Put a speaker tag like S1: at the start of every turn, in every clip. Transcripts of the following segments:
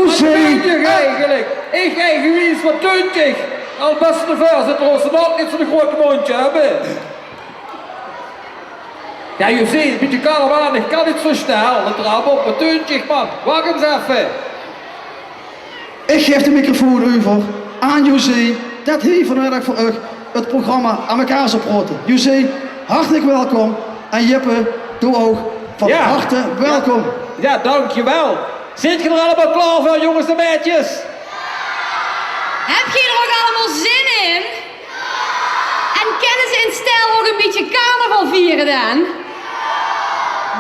S1: José.
S2: Eigenlijk. Ik krijg gewies van 20. Al best de voorzitter, als ze nog niet zo'n groot mondje hebben. Ja, José, een beetje kalm, ik kan niet zo snel. Het trap op, een 20 man. Wacht eens even.
S1: Ik geef de microfoon over aan José. Dat hij vanmiddag voor u het programma aan elkaar zal proten. José, hartelijk welkom. En Jippe, doe ook van harte welkom.
S2: Ja, dankjewel. Zit je er allemaal klaar voor, jongens en meisjes?
S3: Heb je er ook allemaal zin in? En kennen ze in stijl ook een beetje carnaval vieren dan?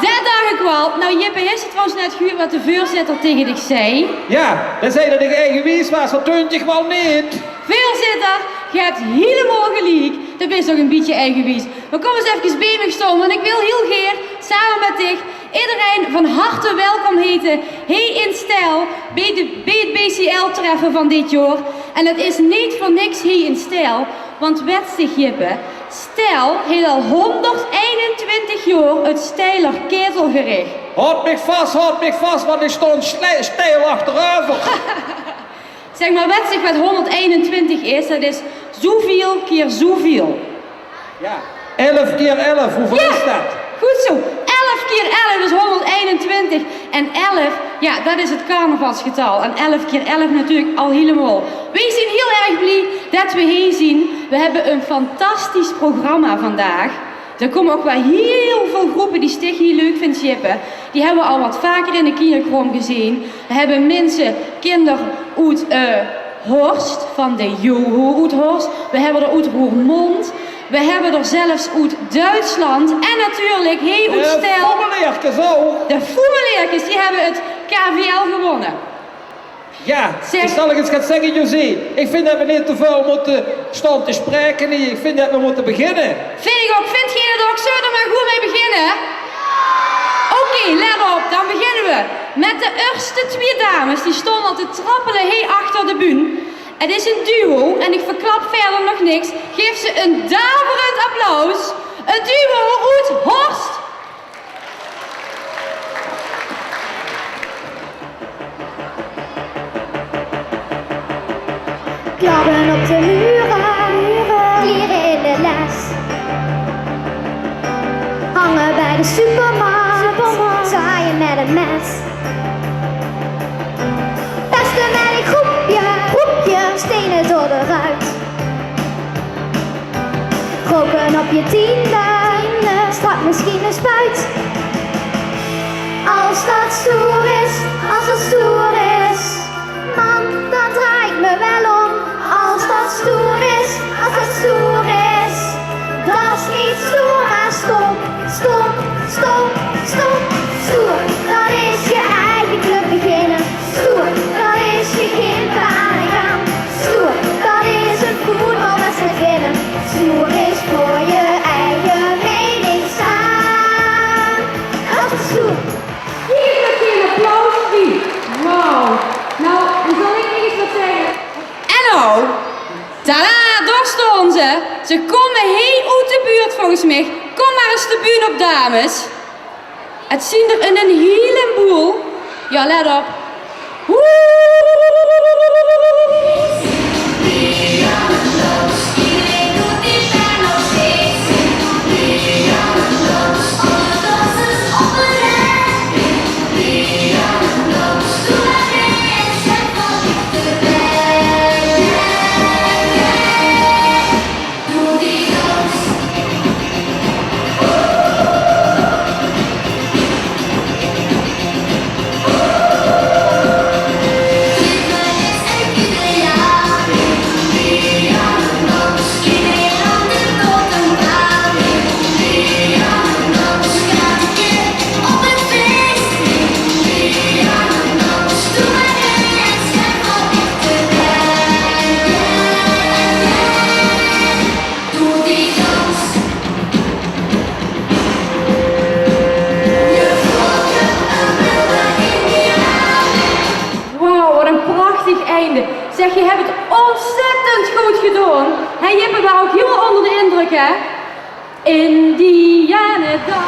S3: Dat dacht ik wel. Nou Jippe, is het trouwens net goed wat de voorzitter tegen dich zei?
S2: Ja, dan zei dat ik eigen wies was, van 20 wel niet.
S3: Voorzitter, je hebt helemaal gelijk. Dat is toch een beetje eigenwijs. Maar kom eens even bij me staan, want ik wil heel graag samen met dich iedereen van harte welkom heten. Hey in stijl bij het BCL-treffen van dit jaar. En het is niet voor niks hey in stijl, want weet zich Jippe, stijl heeft al 121 jaar het stijler Kaetelgerich.
S2: Houd me vast, want ik stond stijl achterover.
S3: Zeg maar, weet zich wat 121 is, dat is zoveel keer zoveel.
S2: Ja, 11 keer 11, hoeveel is dat?
S3: Goed zo, 11 keer 11 is 121. En 11, ja, dat is het carnavalsgetal. En 11 keer 11 natuurlijk al helemaal. Wij zijn heel erg blij dat we hier zien. We hebben een fantastisch programma vandaag. Er komen ook wel heel veel groepen die Stig hier leuk vindt, Jippe. Die hebben we al wat vaker in de kinderkrom gezien. We hebben mensen, kinderen uit Horst, van de Joho uit Horst. We hebben er uit Roermond. We hebben er zelfs uit Duitsland. En natuurlijk heel uit stijl.
S2: De Voemeleerkes ook.
S3: De Voemeleerkes, die hebben het KVL gewonnen.
S2: Ja, ik zal eens gaan zeggen, José. Ik vind dat we niet te veel moeten staan te spreken. Ik vind dat we moeten beginnen.
S3: Vind ik ook. Vind je dat ook? Zullen we er maar goed mee beginnen? Oké, let op. Dan beginnen we met de eerste twee dames. Die stonden al te trappelen achter de bühne. Het is een duo en ik verklap verder nog niks. Geef ze een daverend applaus. Een duo uit Horst.
S4: Klabben op de muren, klieren in de les. Hangen bij de supermarkt, zaaien met een mes. Pesten met een groepje, stenen door de ruit. Roken op je tiende, strak misschien een spuit. Als dat stoer is, man, dan draai ik me wel om. Als dat stoer is, dat is niet stoer, maar stom. Stoer, dat is je eigen club beginnen. Stoer, dat is je kinderen aangaan. Stoer, dat is een voetbalwedstrijd winnen. Stoer is voor je eigen mening staan. Dat is stoer.
S3: Hier is nog geen applaus. Wow. Nou, dan zal ik eens wat zeggen. En nou, tada, daar staan ze. Ze komen heel uit de buurt volgens mij. Kom maar eens de buurt op, dames. Het zien er een heleboel. Ja, let op. Zeg, je hebt het ontzettend goed gedaan. Hey, Jippe, waren ook helemaal onder de indruk, hè? Indianendag.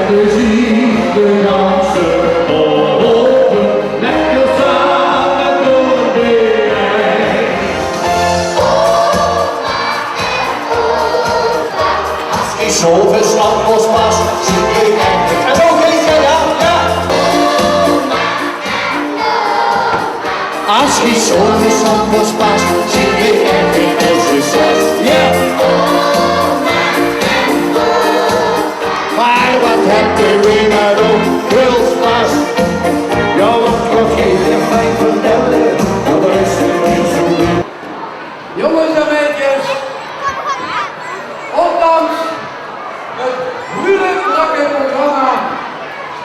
S5: je ziet de ganse ogen, lekker samen door de rij. Als ik zo verstandloos was, zie ik echt. En ook eens, ja. Als ik zo verstandloos was, zie ik echt in deze zes. Ja. Maar wat heb je weer maar ook hulspas? Ja, wat geef je mij vertellen? Want er is er niet zo goed.
S2: Jongens en meisjes, ondanks het moeilijk drukke programma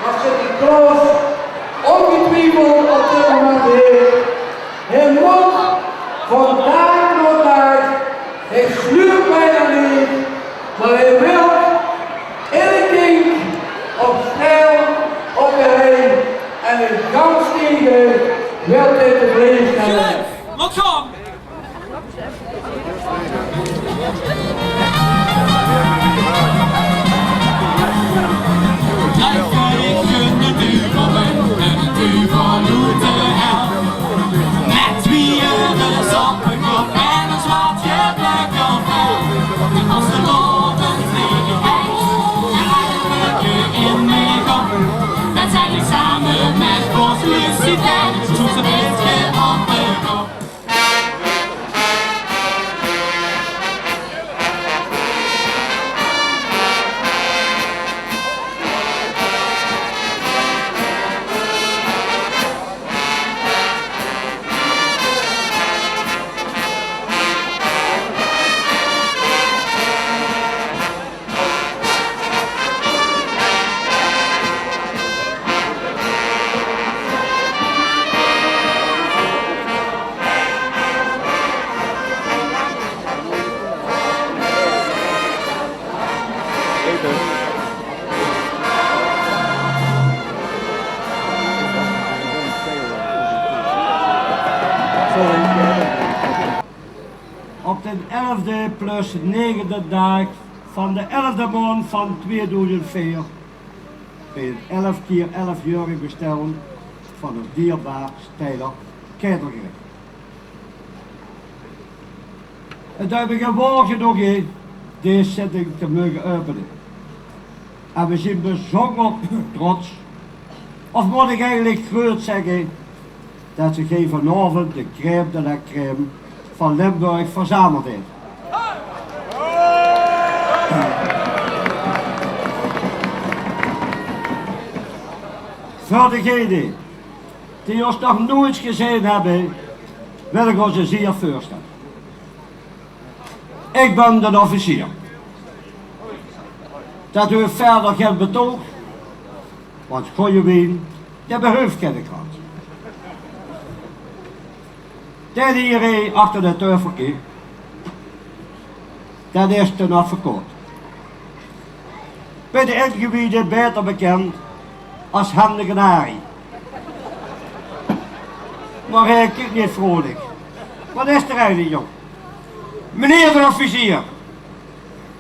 S2: wat Sinterklaas ongetwijfeld op dit moment heeft, hij moet van dag tot dag, hij sluurt bijna niet, maar hij wil ieder kind op stijl op de heen en in gang stegen wil hij tevreden stellen.
S6: Wat gaan? Ik gun de duur van en de duur van hoe te hel. Met wie de zappengop en een zwartje plek kan vel. Als de loven vliegen heen en laat het je in mee gaan. Dan zijn we samen met Bos Lucifer, zoek ze beetje op de kop.
S7: Op de 11e plus 9e dag van de 11e maand van 2004 bij het 11 keer 11-jarig bestaan van het dierbaar stijler Kaetelgerich. Het hebben we gewaagd nog in deze zitting te mogen openen. En we zijn bijzonder trots, of moet ik eigenlijk groot zeggen, dat ze geen vanavond de crème de la crème van Limburg verzameld heeft. Voor degenen die ons nog nooit gezien hebben, wil ik ons zeer voorstellen. Ik ben de officier. Dat u verder geen betoog, want goeie wien, de behoeft geen kant. Dit hier achter de teufeltje, dat is de advocaat. Bij de ingebieden beter bekend als handige Nari. Maar hij kijkt niet vrolijk. Wat is er eigenlijk, jong? Meneer de officier,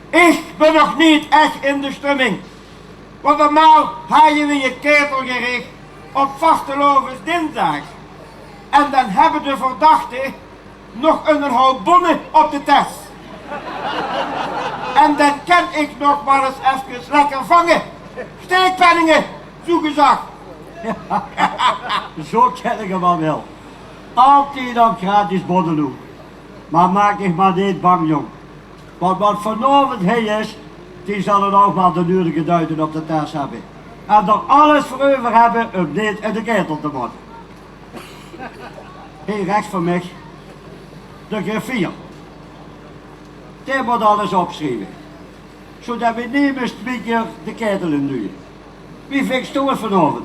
S7: ik ben nog niet echt in de stemming. Want normaal haaien we je Kaetelgerich op vastelovensdinsdag. En dan hebben de verdachten nog een hoop bonnen op de test. En dan kan ik nog maar eens even lekker vangen. Steekpenningen, zoegezag. Zo ken ik hem wel. Altijd op gratis boddeloe. Maar maak je maar niet bang, jong. Want wat vanavond hij is, die zal er ook wel de nodige duiten op de test hebben. En er alles voor over hebben om niet in de ketel te moeten. Hier rechts van mij, de griffier. Die moet alles opschrijven. Zodat we niet meer keer de ketel in doen. Wie fikst het vanavond?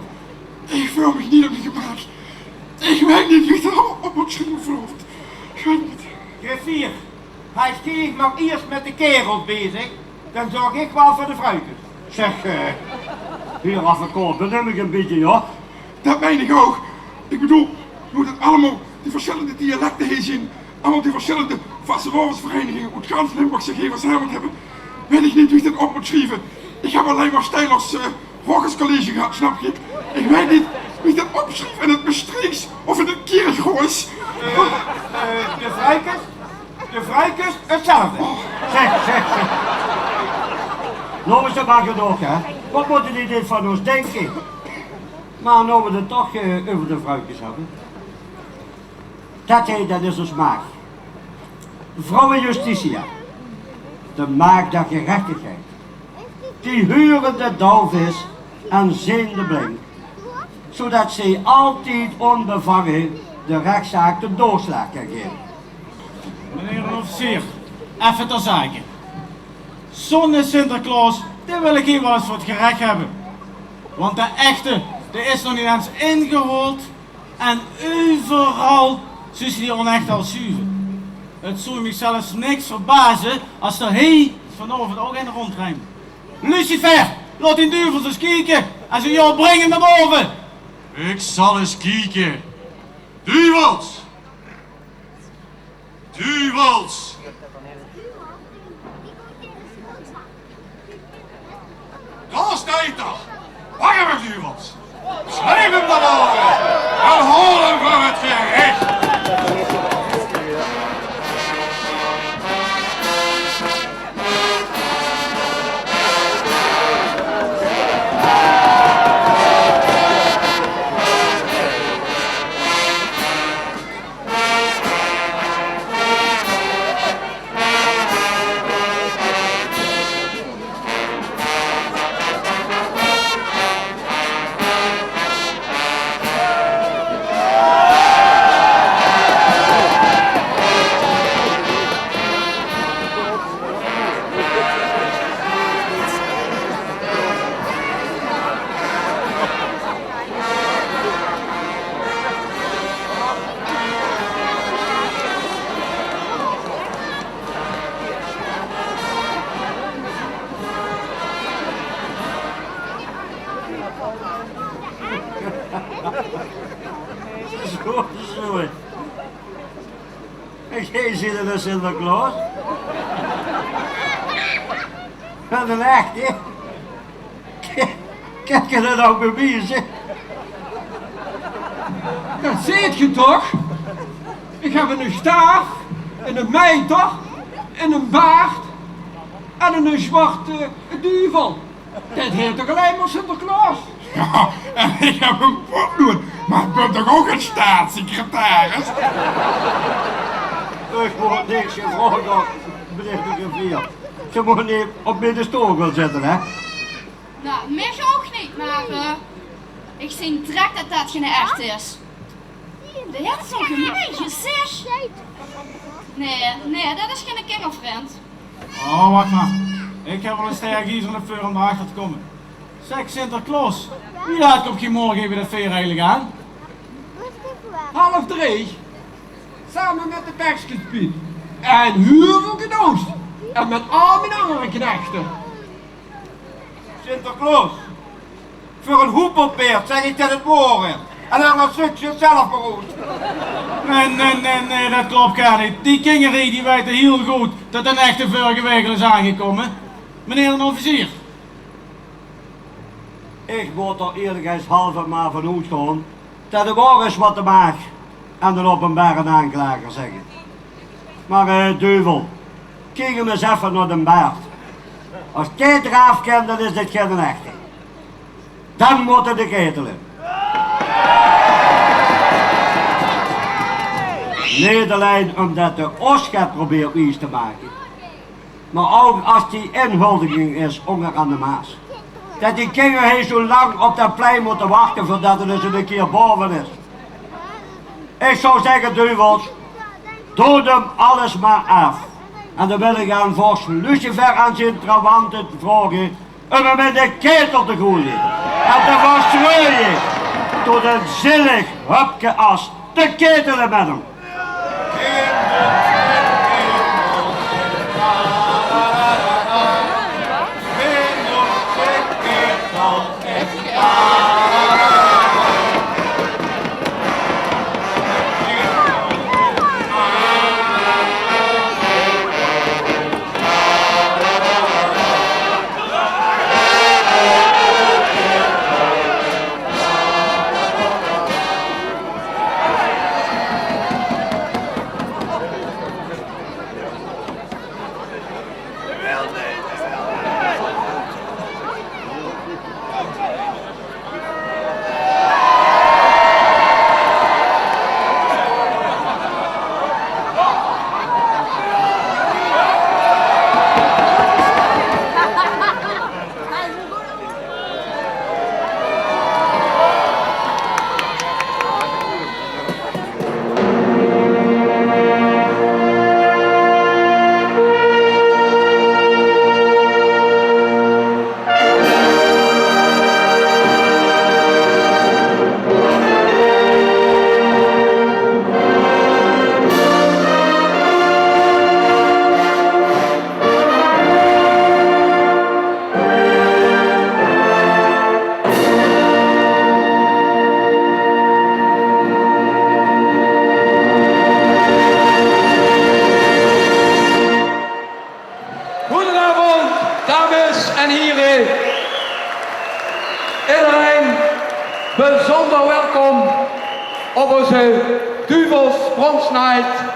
S8: Ik voel me niet op die gemaakt. Ik weet niet wie er op moet schrijven vanavond. Ik weet niet.
S7: Griffier, hij is maar eerst met de kerels bezig. Dan zorg ik wel voor de fruiten. Zeg, hier advocaat, benum ik een beetje, ja?
S8: Dat meen ik ook. Ik bedoel, je moet het allemaal die verschillende dialecten heen zien. Allemaal die verschillende vastelovensverenigingen uit gans Limburg zich hier verzameld hebben. Weet ik niet wie dat op moet schrijven. Ik heb alleen maar Stijlers Volkscollege gehad, snap je? Ik weet niet wie dat opschreef in het Bestreeks of in het Kirchhoos.
S7: De Vrijkust, hetzelfde. Zeg. Nou is dat maar genoeg, hè. Wat moeten die dit van ons denken? Maar nou we het toch over de vrouwtjes hebben. Dat is ons maag. Vrouwenjustitia. De maag der gerechtigheid. Die huren de duivis en zien de blink. Zodat zij altijd onbevangen de rechtszaak de doorslag kan geven.
S9: Meneer de officier, even ter zake. Zo'n Sinterklaas, die wil ik hier wel eens voor het gerecht hebben. Want de echte, die is nog niet eens ingerold. En overal zie je die onecht al zuiver. Het zou me zelfs niks verbazen als er hier vanavond ook in rondrijdt. Lucifer, laat die duivels eens kijken en ze jou brengen naar boven.
S10: Ik zal eens kijken. Duivels! Duivels! Daar staat er! Waar hebben we duivels? Schrijf hem naar boven! En hol hem voor het gerecht!
S7: Zo. En jij ziet er een Sinterklaas. Wat een echt, hè? Kijk je dat ook bewijzen?
S2: Dat ziet je toch? Ik heb een staaf, en een mijter, en een baard, en een zwarte duivel. Dit heet toch alleen maar Sinterklaas?
S8: Ja, en ik heb een potlood, maar ik ben toch ook een staatssecretaris?
S7: Ik word niks gevraagd op, meneer de griffier. Ze moeten niet op middenstoel gaan zitten, hè?
S11: Nou, mij ook niet, maar ik zie direct dat dat geen echt is. De heeft zo'n gemeen gezicht. Nee, dat is geen kindervriend.
S9: Oh, wacht maar. Ik heb wel een sterk hier van de vuur om erachter te komen. Zeg Sinterklaas, wie laat ik op je morgen even dat veer eigenlijk aan?
S2: 2:30. Samen met de perskispied. En heel veel cadeaus. En met al mijn andere knechten.
S7: Sinterklaas, voor een hoepelpeert zeg ik dat het woord. En dan een stukje zelf beroerd.
S9: Nee, dat klopt gar niet. Die kingerie die weten heel goed dat een echte vuurgewegel is aangekomen. Meneer een officier.
S7: Ik moet er eerlijkheidshalve maar van uitgaan dat er waar is wat de maag en de openbare aanklager zeggen. Maar duivel, kijk hem eens even naar de baard. Als dit raaf kent, dan is dit geen echte. Dan moeten de ketelen. Niet alleen omdat de Oscar probeert iets te maken, maar ook als die inhuldiging is onder aan de Maas. Dat die kinderen heel zo lang op dat plein moeten wachten voordat er dus een keer boven is. Ik zou zeggen, duivels, doe hem alles maar af. En dan wil ik aan vorst Lucifer aan zijn trawanten vragen om hem in de ketel te gooien. En te verstrooien tot een zillig hupke as te ketelen met hem.
S2: en heren, iedereen bijzonder welkom op onze Duvelspronsnight.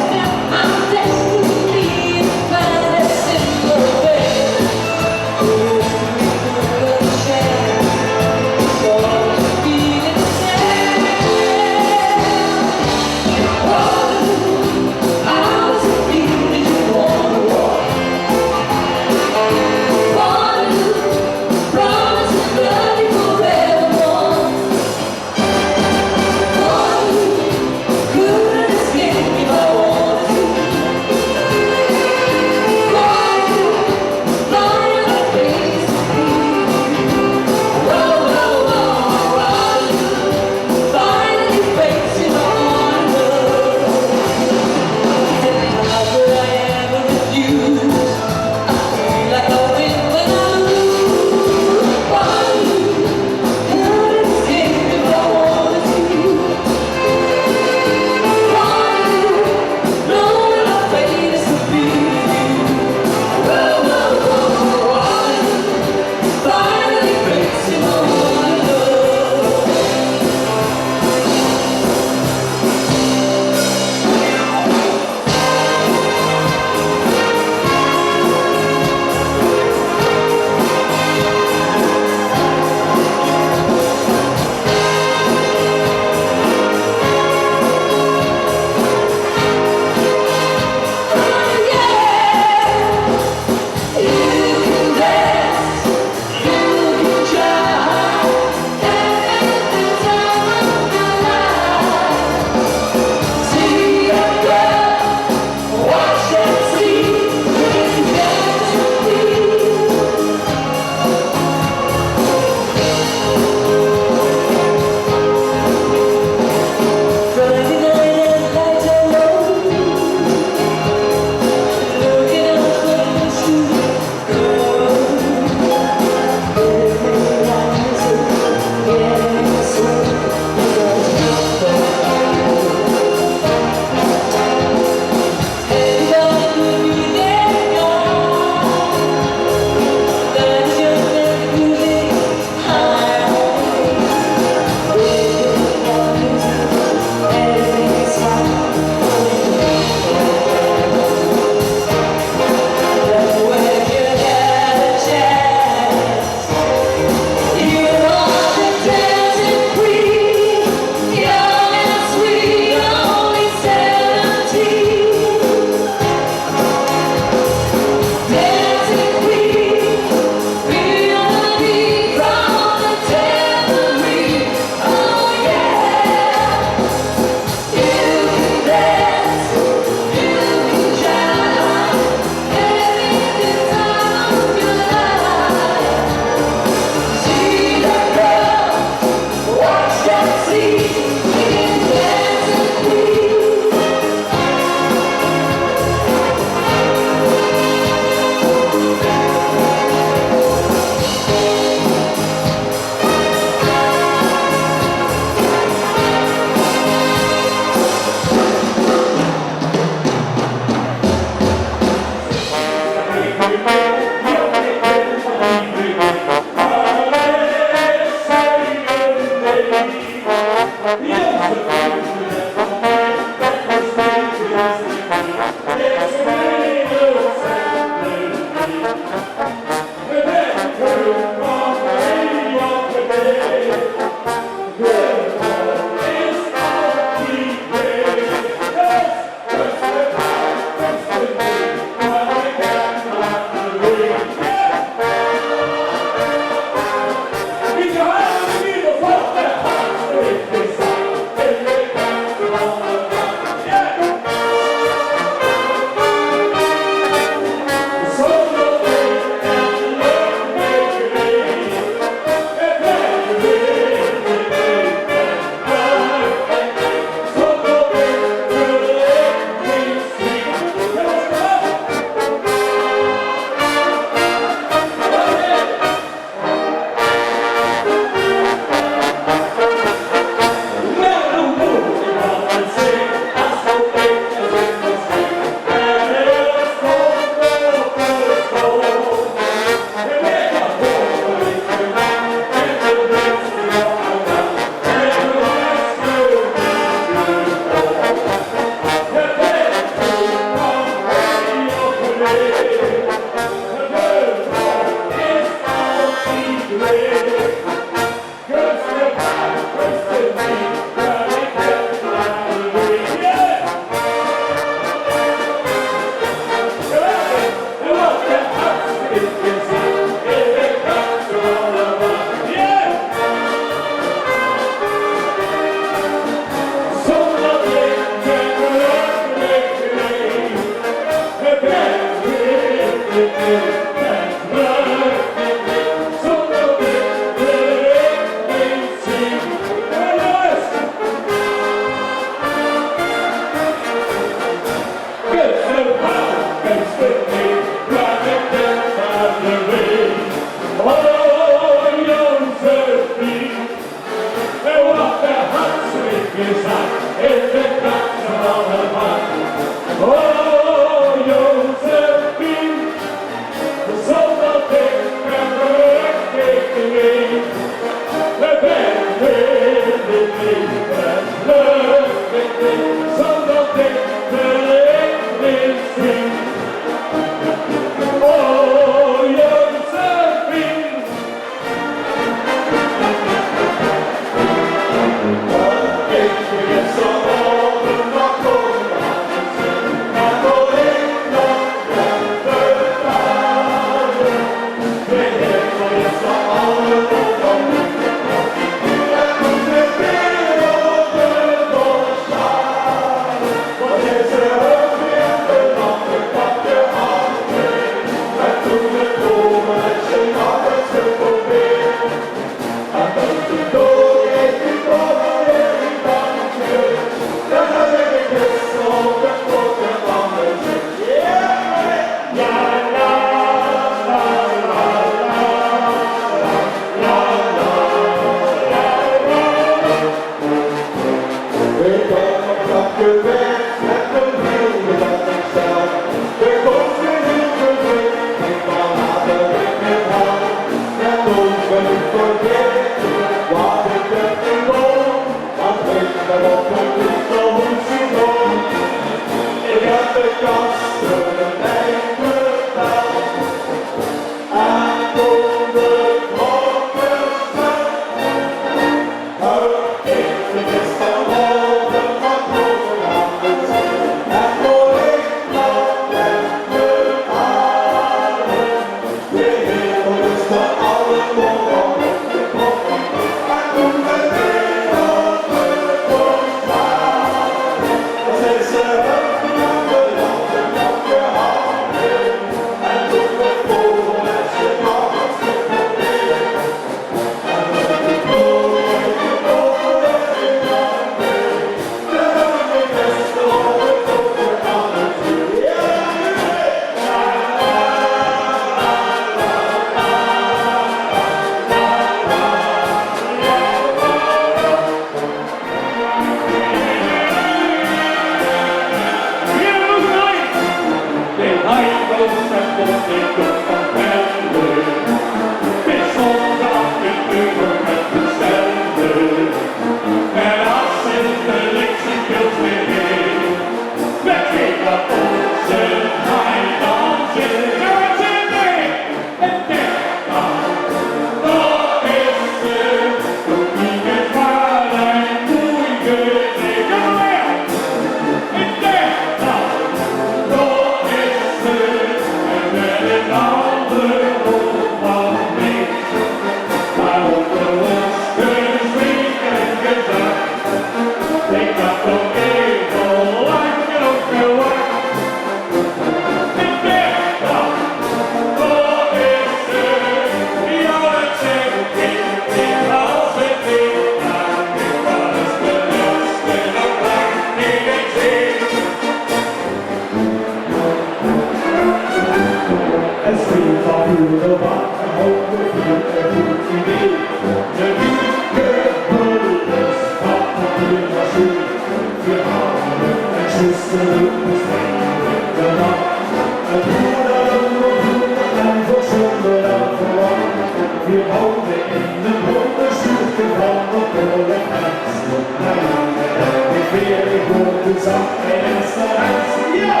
S5: de zang en instruments. Ja!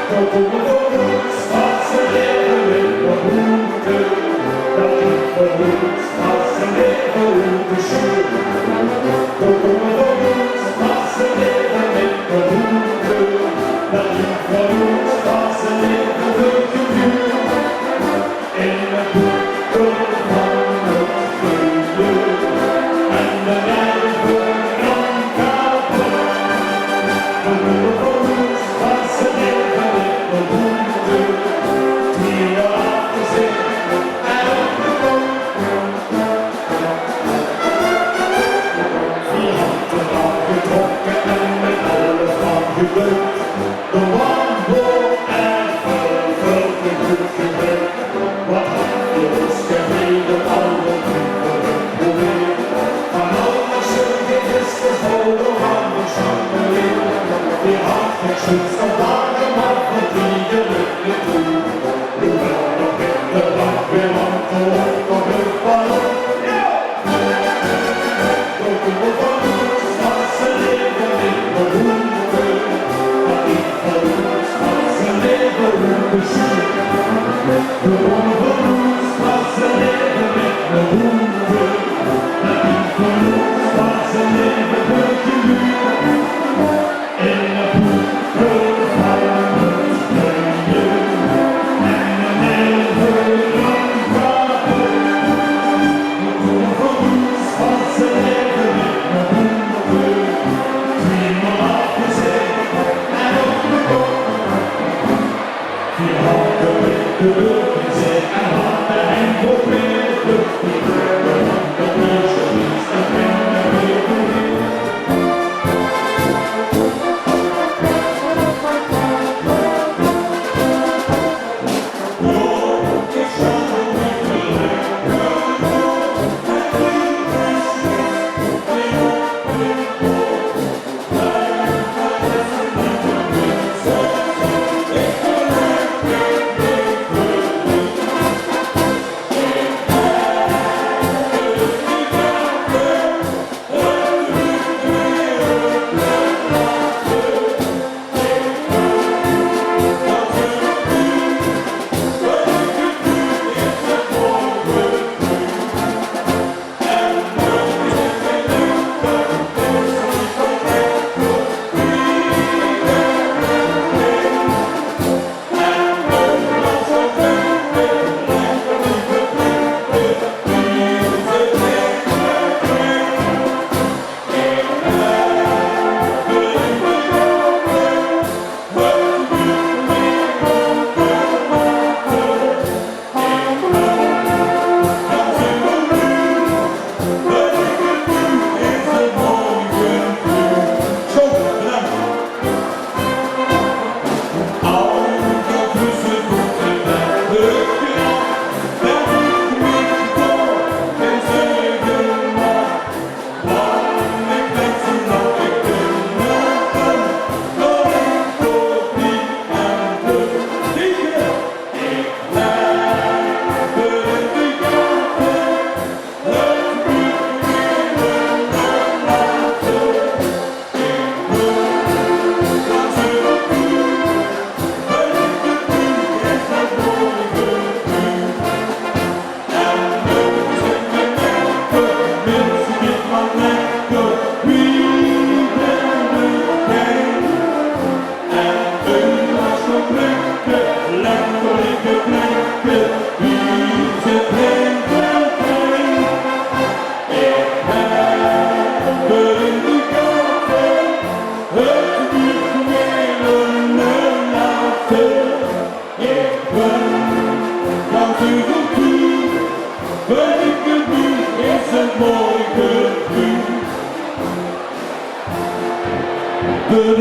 S5: Tot op het voet, wat ze leven in de hoente. Dat ik verhoed, wat ze leven in de schoen. Tot op het voet, wat ze leven in de hoente. Dat ik verhoed, wat ze leven in de gevuur. In het boek van het geluk. En de rijven van kapot. Tot op het voet, wat ze leven in de hoente. Die je afgezicht en op de kop. Vier handen afgetrokken en met alles afgedrukt. De wanhoop en vervuld en goed gewerkt. Wat had je ons gegeven, alle kinderen geprobeerd. Van alles zulke is gevonden, van de chanteler. Die had geen schutst op dagen, maar van die je lukt toe. Hoewel nog in de dag weer want de hoofd nog een ballon. Tot de bewooners van ze leven in de hoente. Maar niet verwoed van ze leven in de schoen. De bewooners van ze leven in de hoente. Maar niet verwoed van ze leven in de gevuur. In de boeken van het milieu. En een heel lang graven. De bewooners van ze leven in de hoente. Tweemaal afgezet en op de kop. Vier handen in de lucht gezet en handen en probeert lucht te krijgen. Want dat is er niets, dat ben ik weer probeert.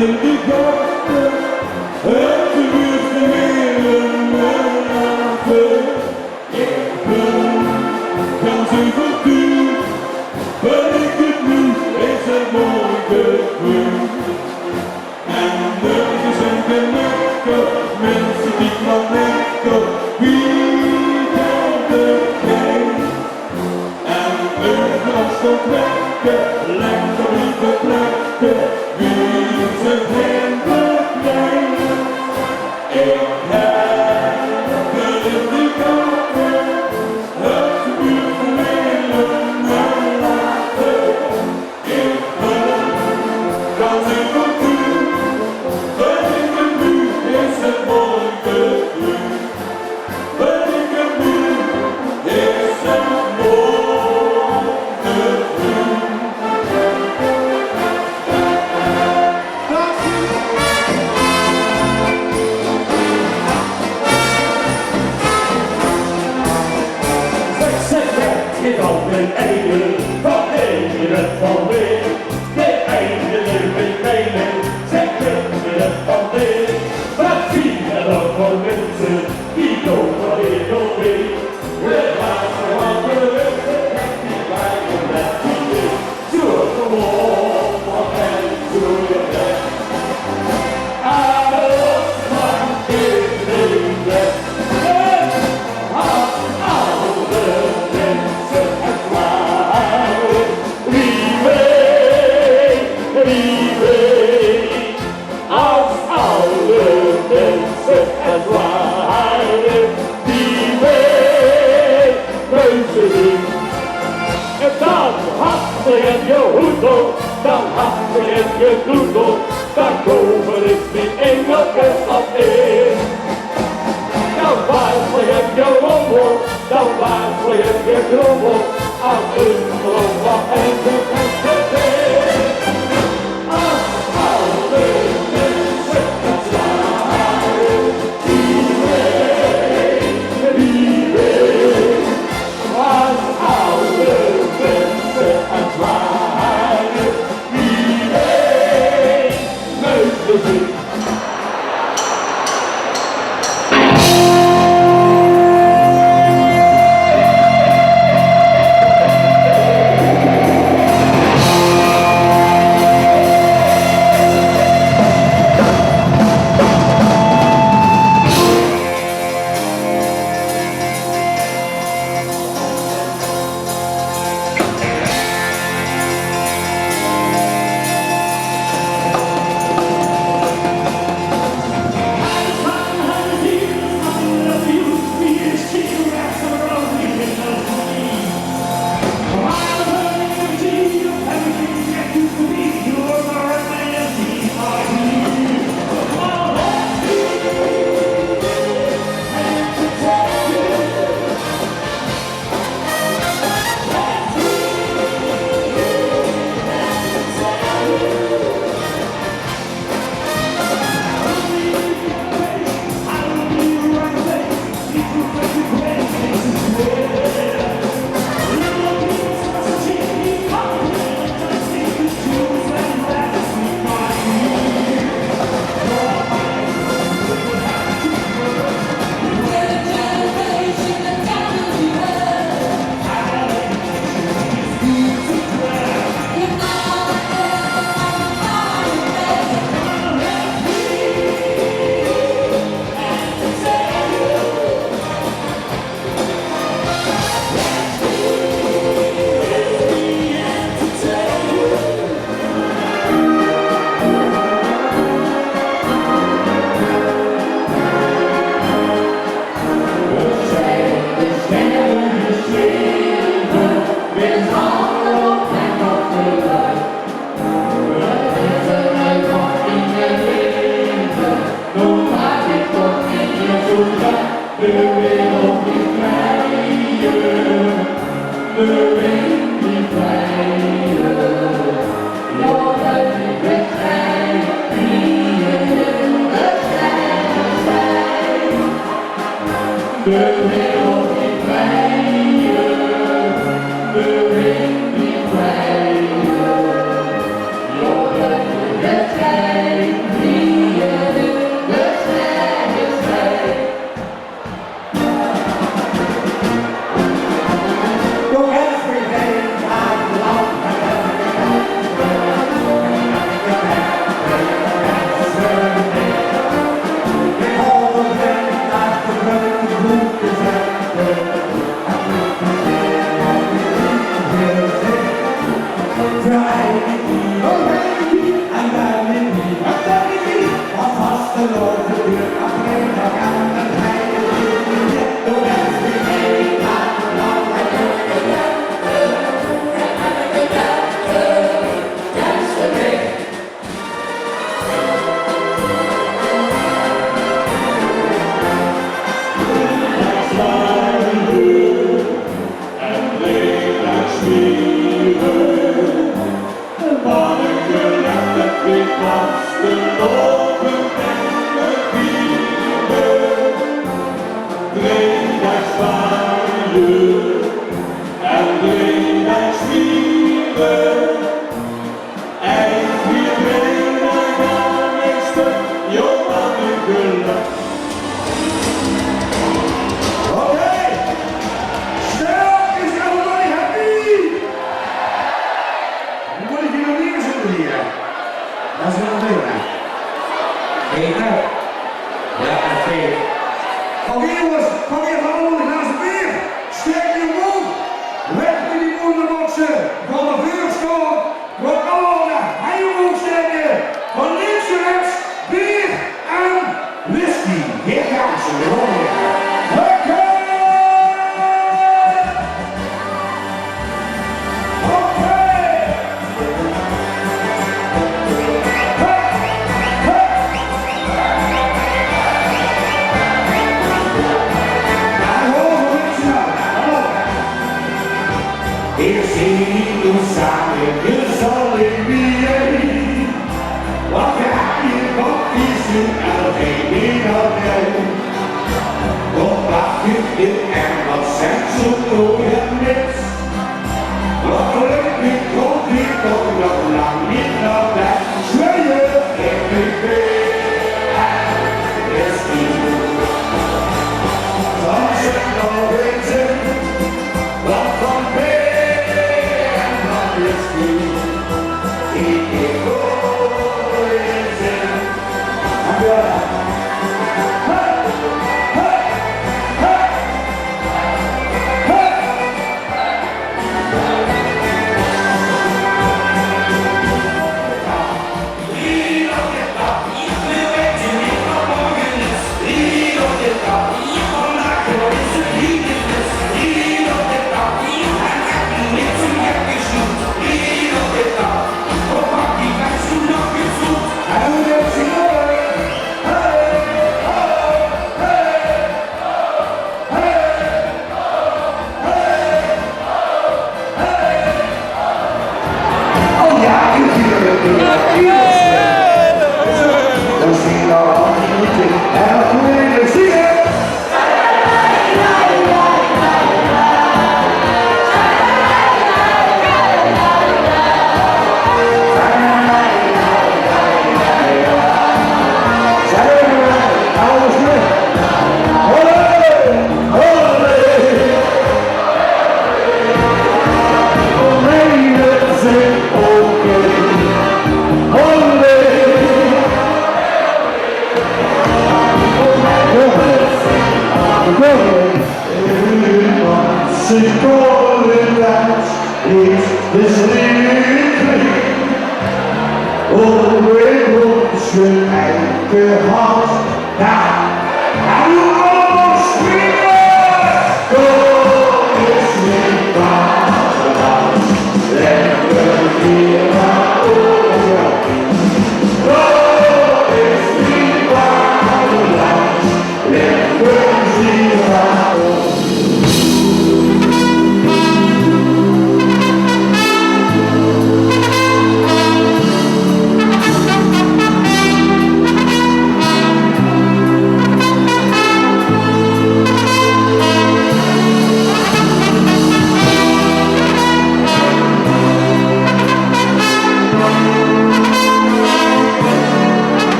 S6: in de gaten, het gebeurt weer een later. Ik ben ganz overtuigd, ben ik het nu, is het mooi gebeurd. En nergens zijn gelukkig, mensen die maar lekker, wie kan er geen? En een glas tot weg.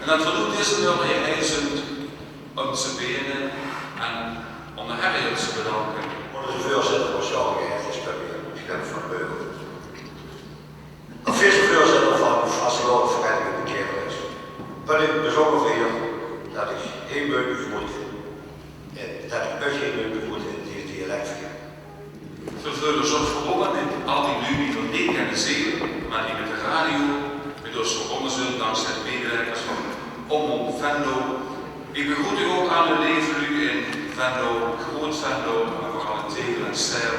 S12: En dat verdoet is nu al reizend om te benen en om de herrie te bedanken.
S13: Maar de voorzitter was jouw gestemd van Beugel. De vicevoorzitter van de Fastelode Vereniging de Kaetelaers. Ben ik bezorgd weer dat ik geen meubel moet, dat ik echt geen meubel moet in dit dialect vier.
S12: Vervullen zorgt voor ook niet altijd nu niet van één kunnen zien, maar die met de radio, met ons onderzoek dankzij de medewerkers van Omroep Venlo. Ik begroet u ook aan de leven in Venlo, Groot Venlo, maar vooral in Tegel en Stijl,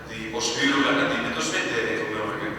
S12: die ons huren en die met ons middelen vanmorgen.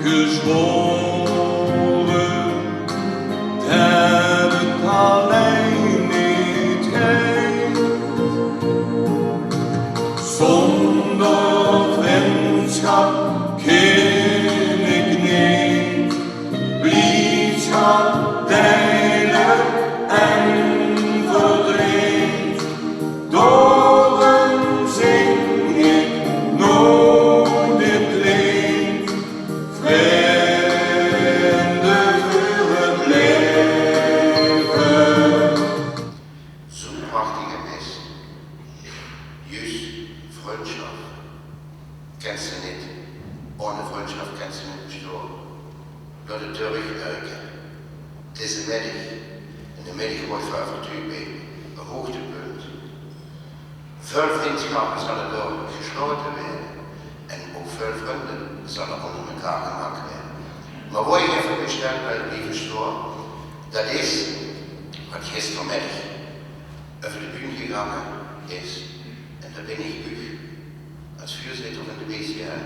S6: Gezworen
S5: Zonder vriendschap ken ik niet. Blijdschap delen en verdriet. Daarom zing ik nooit dit lied. Vrienden voor het leven.
S13: Zo'n prachtige mis. Juist vriendschap. Kent ze niet. Ohne vriendschap kent ze niet bestaan. Door de terugwerken. Het is een middag. En de middag wordt voor avontuur bij een hoogtepunt. Veel vriendschappen zullen door gesloten werden. En ook veel vrienden zullen onder elkaar gemaakt werden. Maar waar je even besteld bij de lieve stoor, dat is wat gistermiddag over de bühne gegaan is. En daar ben ik u als vuurzitter van de BCR.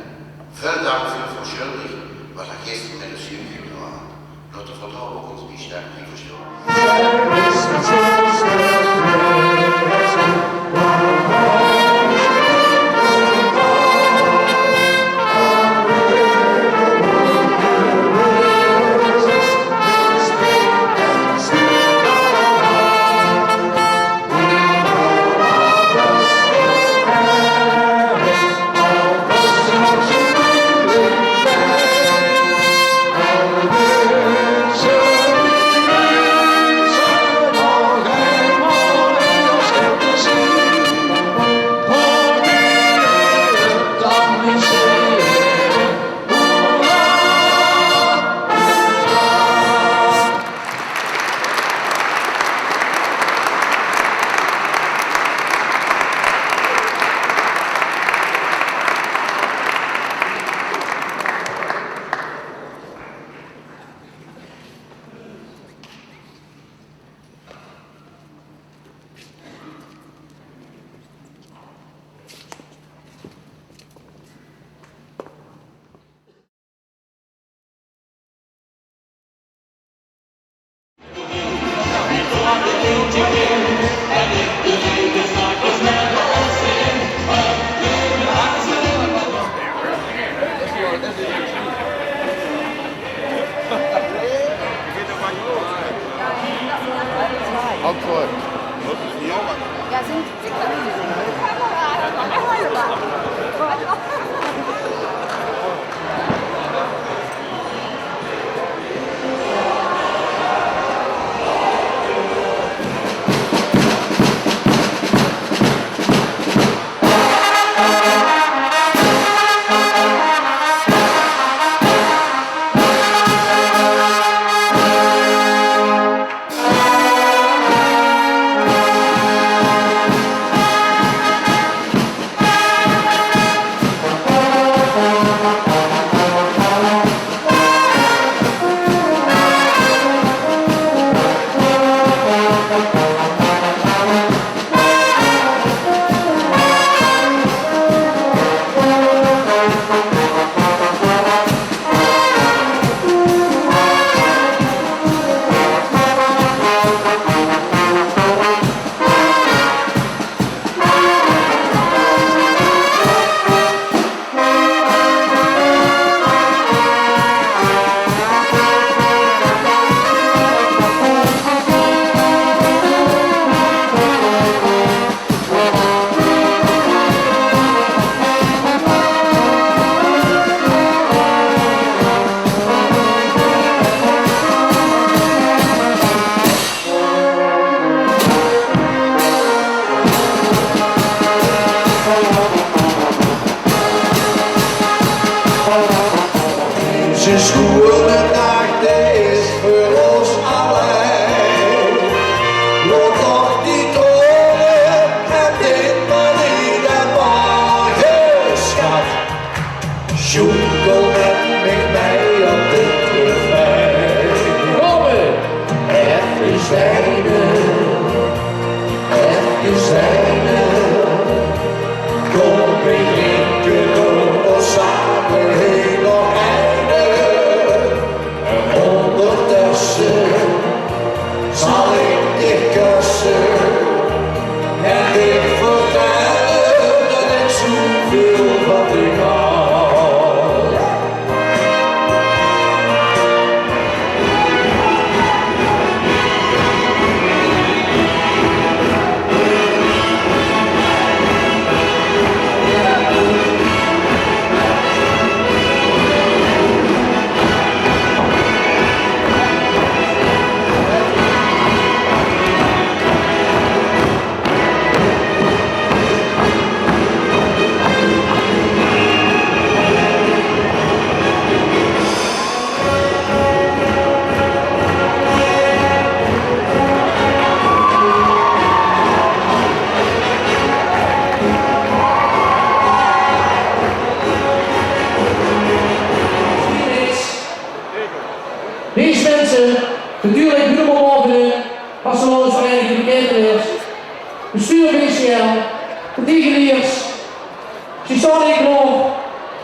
S13: Veel dank voor verschuldigd wat er gistermiddag jullie gedaan. Laat de vertrouwen op ons besteld, lieve stoor.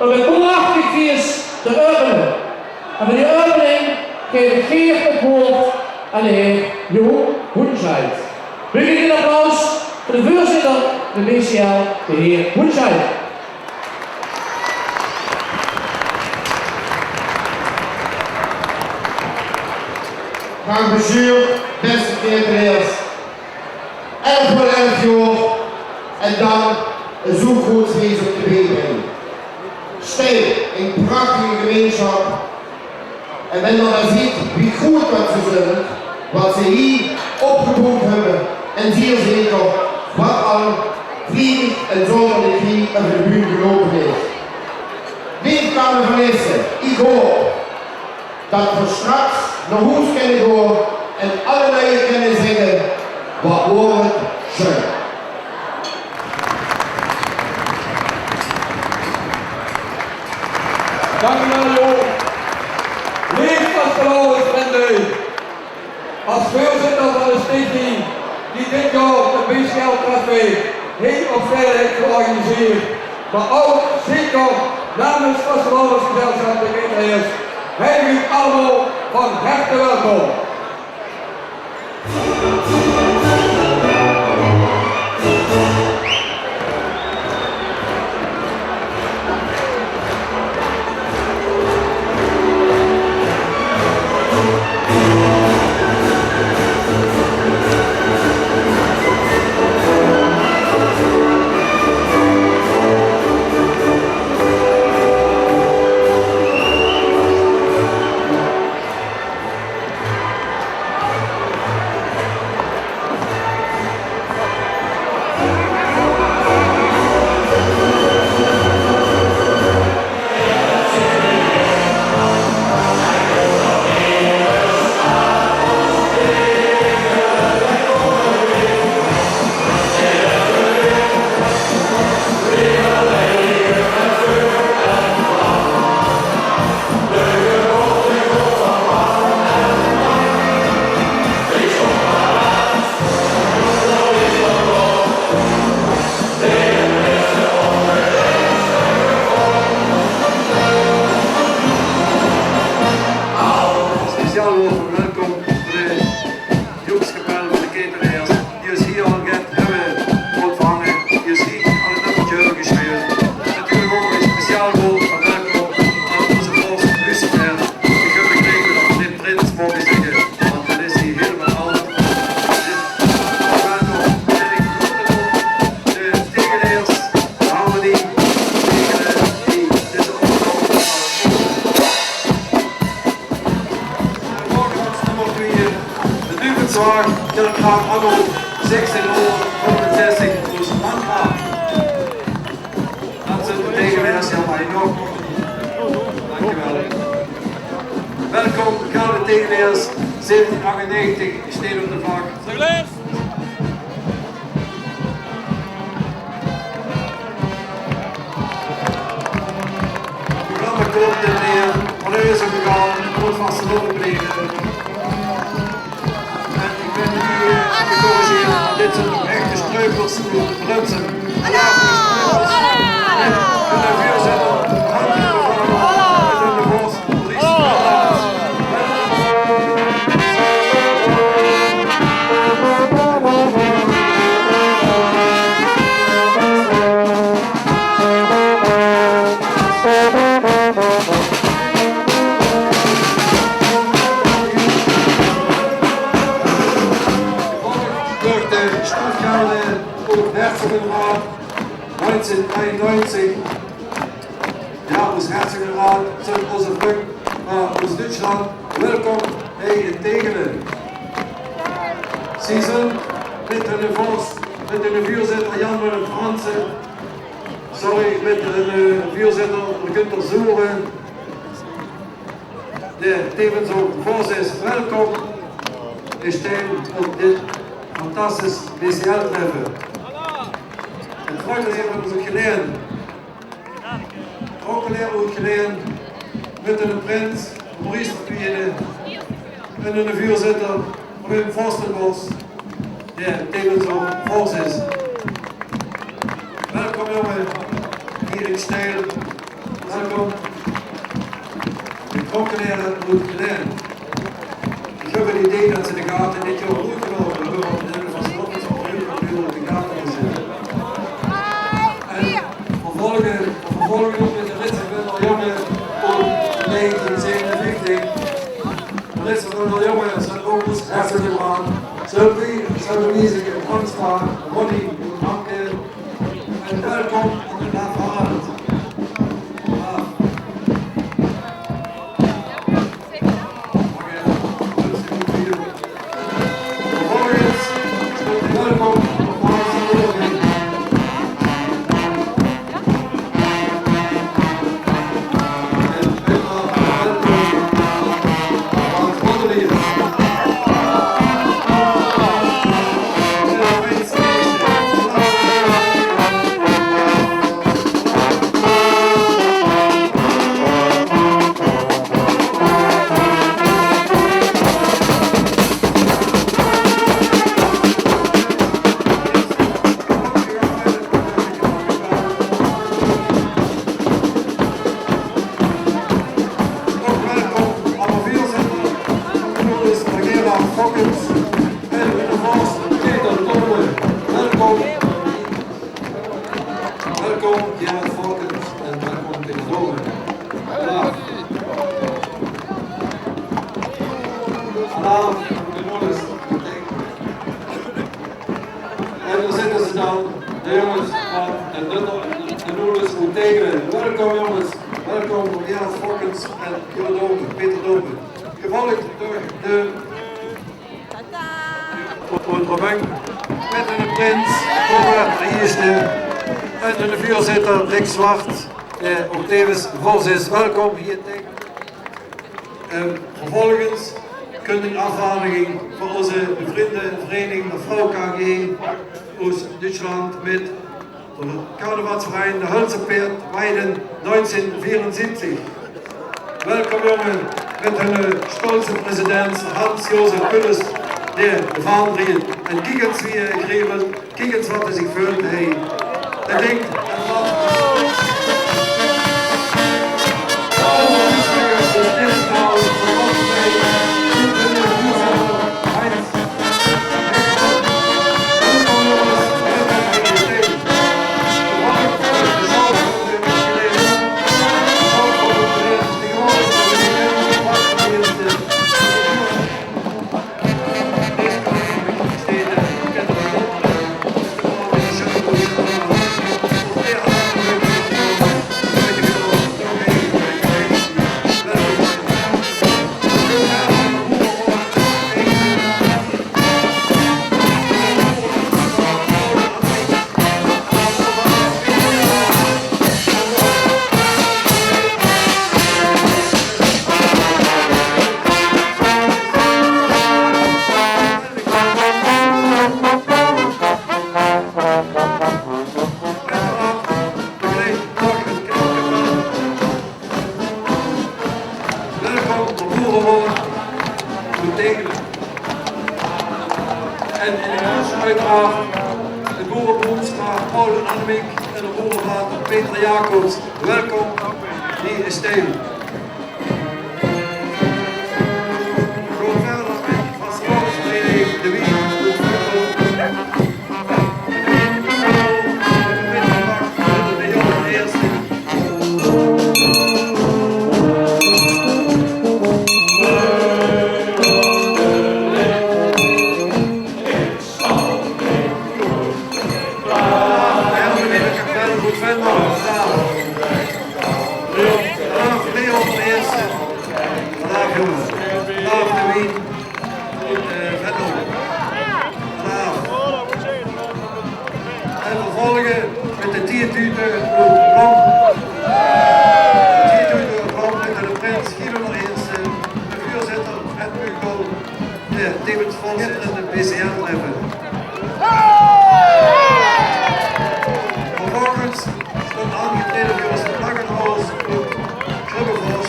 S2: om het prachtig feest te openen. En voor die opening geef ik Geert het woord aan de heer Jo Hoenscheid. We geven een applaus voor de voorzitter van de BCL, de heer Hoenscheid.
S14: Gaan bestuur, beste Kaetelaers. 11 voor 11 jaar en dan een zo groot feest op de been brengen. Stijl in prachtige gemeenschap. En men dan ziet wie goed dat ze zijn, wat ze hier opgebouwd hebben en zeer zeker wat al vriendelijk en zonder de knie over de buurt gelopen is. Lieve carnavalisten, ik hoop dat we straks naar huis kunnen gaan en allebei kunnen zeggen, wat wordt het schön.
S2: Dankjewel Jo. Lieve Kaetelaers vrienden, als voorzitter van de stichting die dit jaar het BCL Café heel op vrijheid georganiseerd, maar ook zeker namens Kaetelaers gezelschap de Kaetelaers, heet u allemaal van harte welkom.
S15: Telegraaf Anno 1665 Oost-Landgraaf. Dat zijn de tegenwinners, ja maar nog. Dankjewel. Welkom, Gouden Tegenwinners 1798, steed op de vlag. Het programma komt in weer, van u is gegaan, het wordt vast opgebleken. Dit zijn echte streupels voor de brunsen. En de vuurzetter, handen in de vorm, met de borst, Dries Kaetelaers. Herzogenraad 1993. Ja, ons Herzogenraad zit onze brug naar Oost-Duitsland. Welkom in Tegelen. Season met de vorst, met de vuurzetter Jan-Willem Fransen. Sorry, met de vuurzetter, we kunnen er zoeken. De tevens ook voorzitter, welkom. Ik steun op dit fantastisch BCL-treffen. Het vorige hebben we geleerd. Ook geleerd met een prins, Maurice Verpiede, en een vuurzetter, Wim Forstenbos, die tevens ook voorzitter is. Welkom jongen, hier in Stijl, welkom. De klokkenleren moet leren. Ik heb het idee dat ze de gaten dit jaar goed gelopen hebben, want de van Slottens op de gaten te zitten. En vervolgen ook met de Ritsenwindel jongen op 1957. De Ritsenwindel jongen zijn ook eens hartelijk aan. Zo bewijzen in Hansma, Ronnie, Anke en welkom in de Navarland. En dan zitten ze dan, de jongens van de Noorders goed tegen. Welkom jongens, welkom Gerard Fokkens en Peter Dopen. Gevolgd door de Onderbank met een prins, Robert de eerste en de voorzitter Rick Zwart, ook tevens voorzitter. Welkom hier tegen. Vervolgens kundigafvaardiging voor onze vrienden, vereniging de Vrouw KG Oost-Duitsland met de carnavalsverein de Hulsepeert Weiden 1974. Welkom jongen met hun stolze president Hans-Josef Pulles, de vaandriet. En kijk eens wie gegeven, kijk eens wat hij zich voelt. Ik denk en in de huis uiteraard de boerenbroedstraat Paul en Annemiek en de boerenvader Peter Jacobs. Welkom, die is Steen. We gaan verder met vastgoedvereniging De Wieg. De jonge eerste. En vervolgen met de tiertuten rond. Met de prins Guido de Eerste, de voorzitter Fred Mugel, de tevens voorzitter en de BCR hebben. Vervolgens stond aangetreden voor ons Vlaggenhaus op Kribbevos.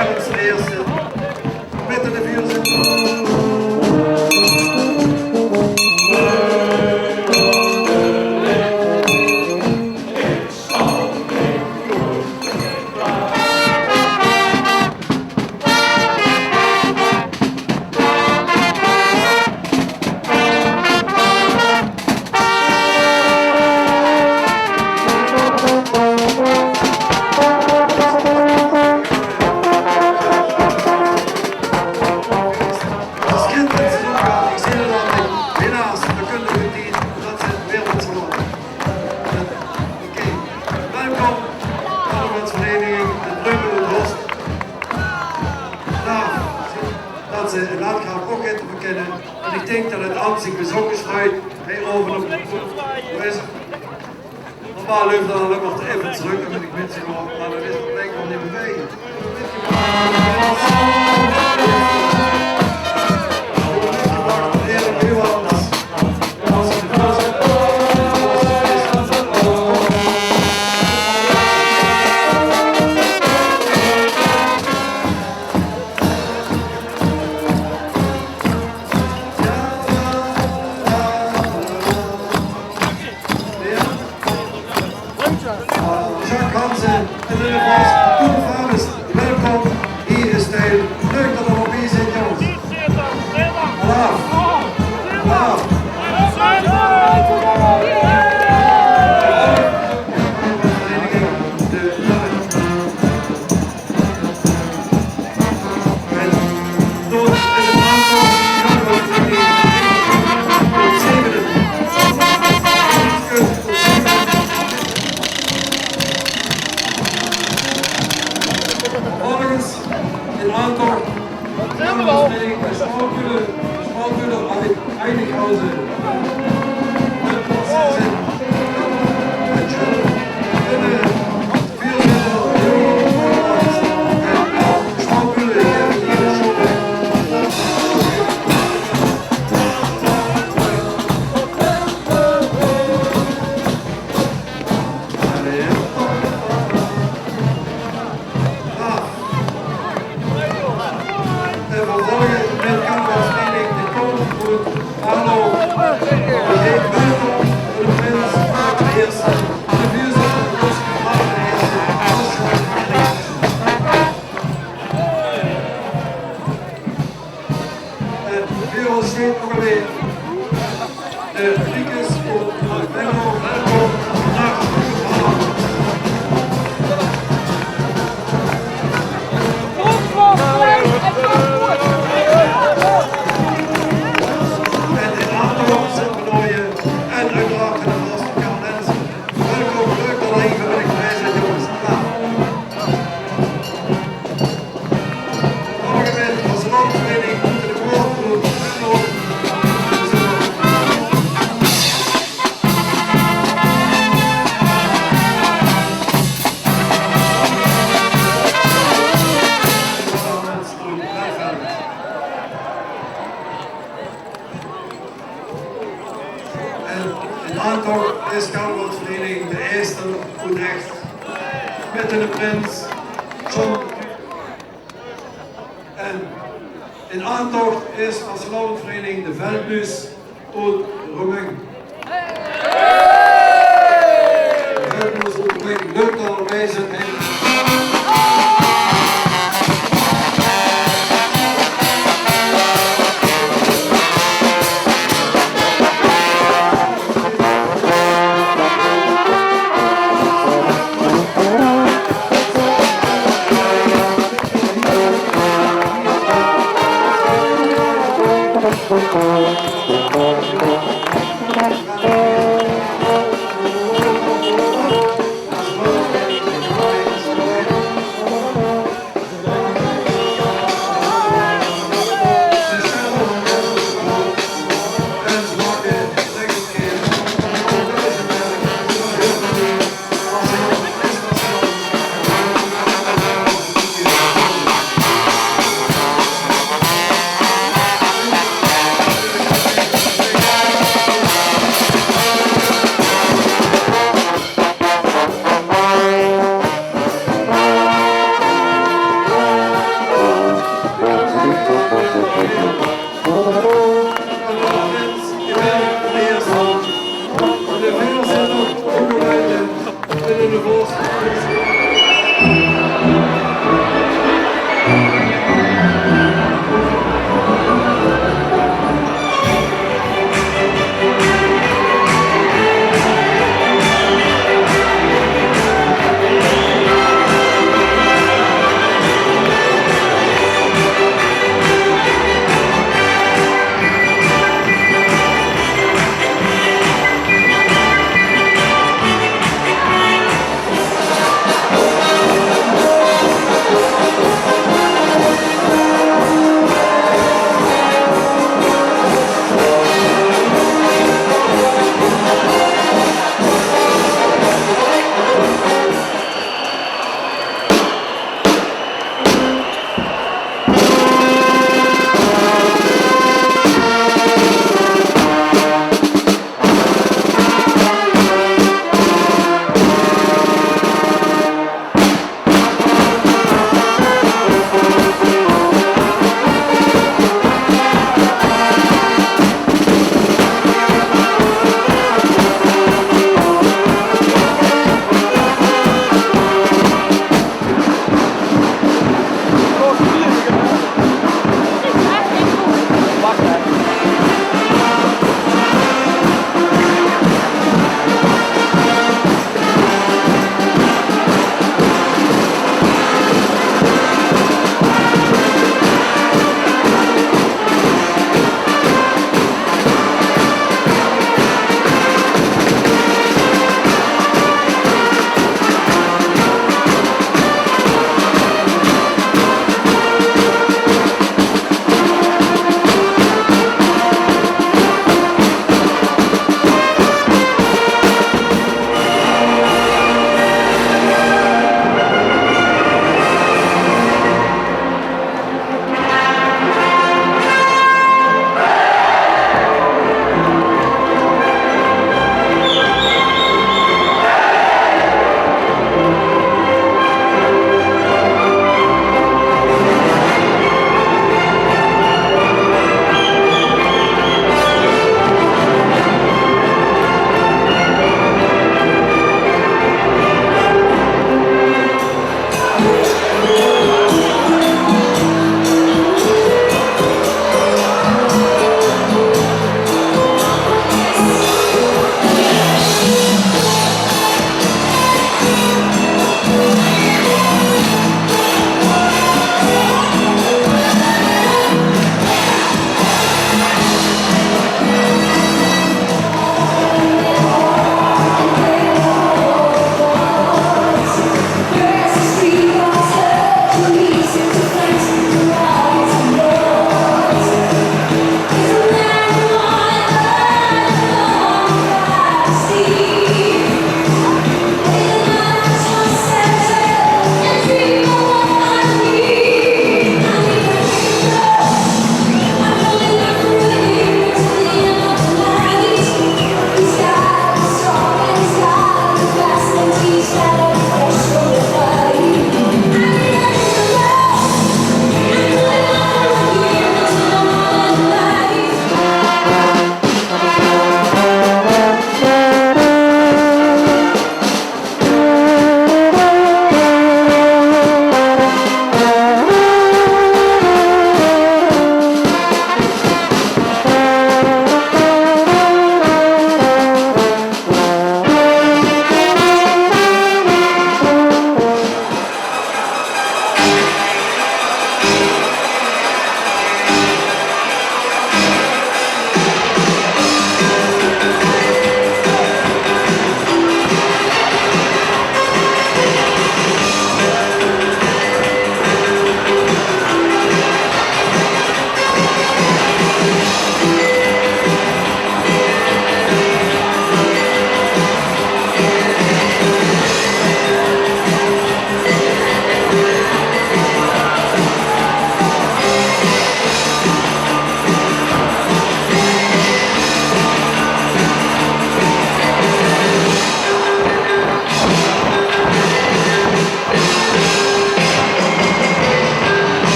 S15: Evans de Eerste, met de voorzitter. En ik denk dat het ambt zich bezokken sluit bij over op de wijze. Normaal loopt dan alleen maar te even terug, dan moet ik mensen gewoon, maar dat is het blijkbaar niet bewegen.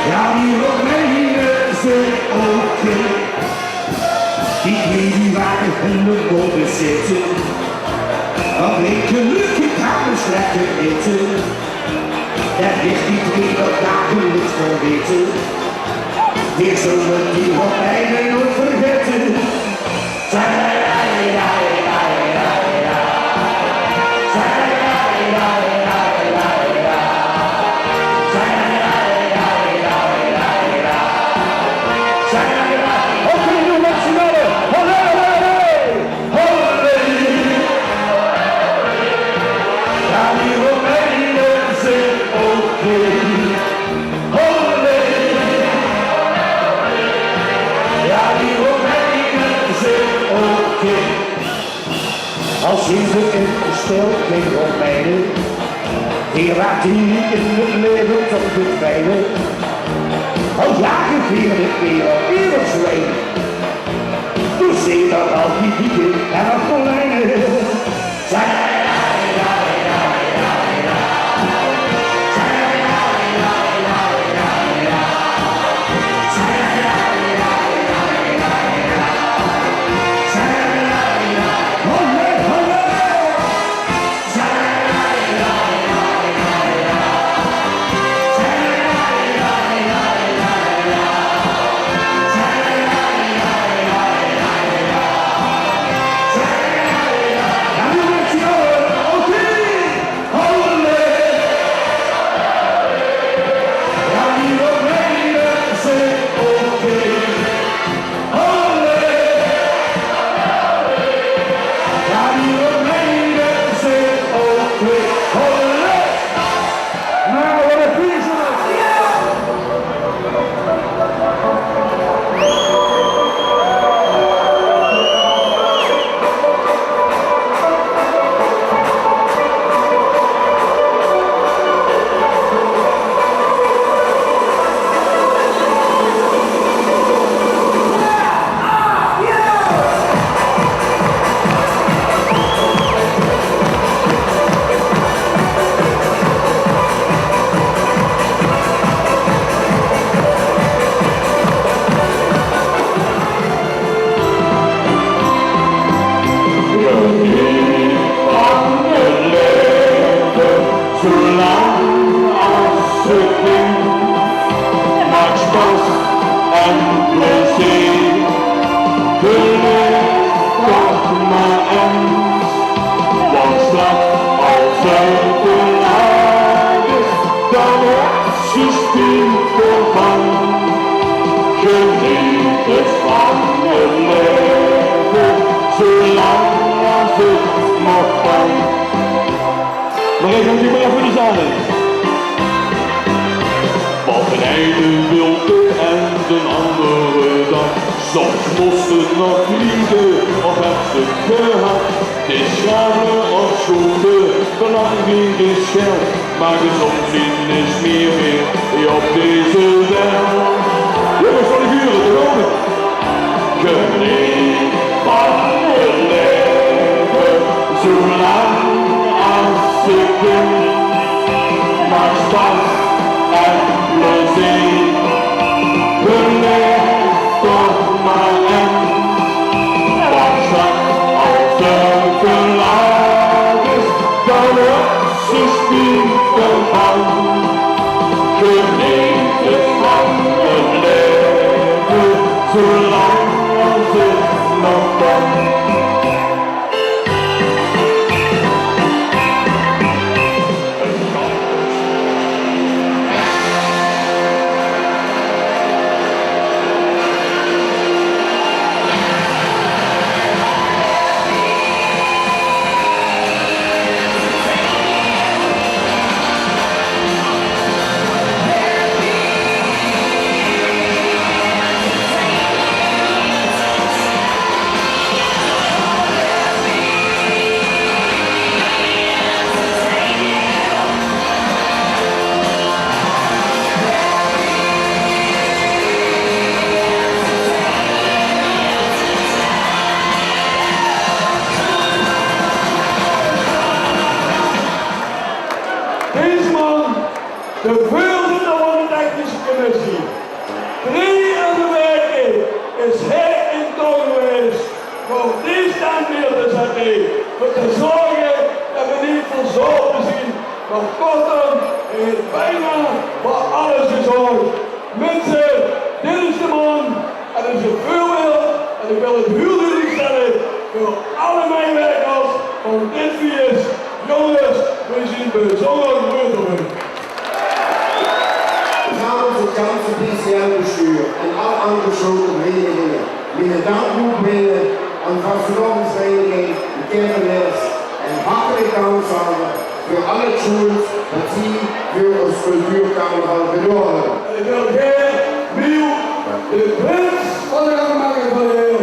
S5: Ja, die Romeinen zijn oké. Die drie waren de boven zitten. Wat een gelukkig gaan we slechte eten. Daar ligt die drie wat dagen niet voor weten. Weer zullen die Romeinen nooit vergeten. Als je ze in stil geen Romeinen, die raakt die in het leven tot verdwijnen. Al jaren vier ik weer eeuwig zwijn. Toen zie je dat al die dieren en dat konijnen.
S16: Maar even natuurlijk maar even de zaal in. Wat een ene wilde en een andere dag. Soms moesten nog vliegen of heb ze gehad. Het is schamelen of schoenen, belang geen geschil. Maar gezond zien is meer op deze wereld. Jongens van de buren, te komen. Geniet van het leven, zolang als ik kan. Maar spas en plezier, beleef toch maar en. Want straks zolang als het nog kan.
S5: Deze man, de voorzitter van de technische commissie. 3 weken is hij in toon geweest voor die standbeeld te zetten. Voor te zorgen dat we niet verzorgd zien. Maar kortom, hij heeft bijna voor alles gezorgd. Mensen, dit is de man. En als je veel wil, en ik wil het heel duidelijk stellen, voor alle medewerkers van dit feest. Jongens, we zijn bijzonder gelukkig.
S14: Namens het ganse PCL-bestuur en alle aangesloten verenigingen willen dank toebrengen aan de Vastelandvereniging de Kaetelaers en hartelijk dank samen voor al het goeds dat zij voor ons cultuurcarnaval gedaan hebben.
S5: Ik wil graag Miel, de prins van de gangmaker van de heel,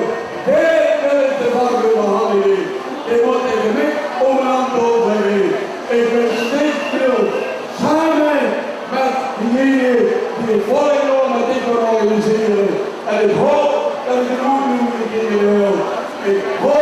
S5: heel veel te vangen van Halliday. Ik word tegen mij om een aantal zeggen. Ik ben steeds veel samen met diegenen die het volgende jaar met dit gaan organiseren. En ik hoop dat ik het ook doen in de wereld. Ik hoop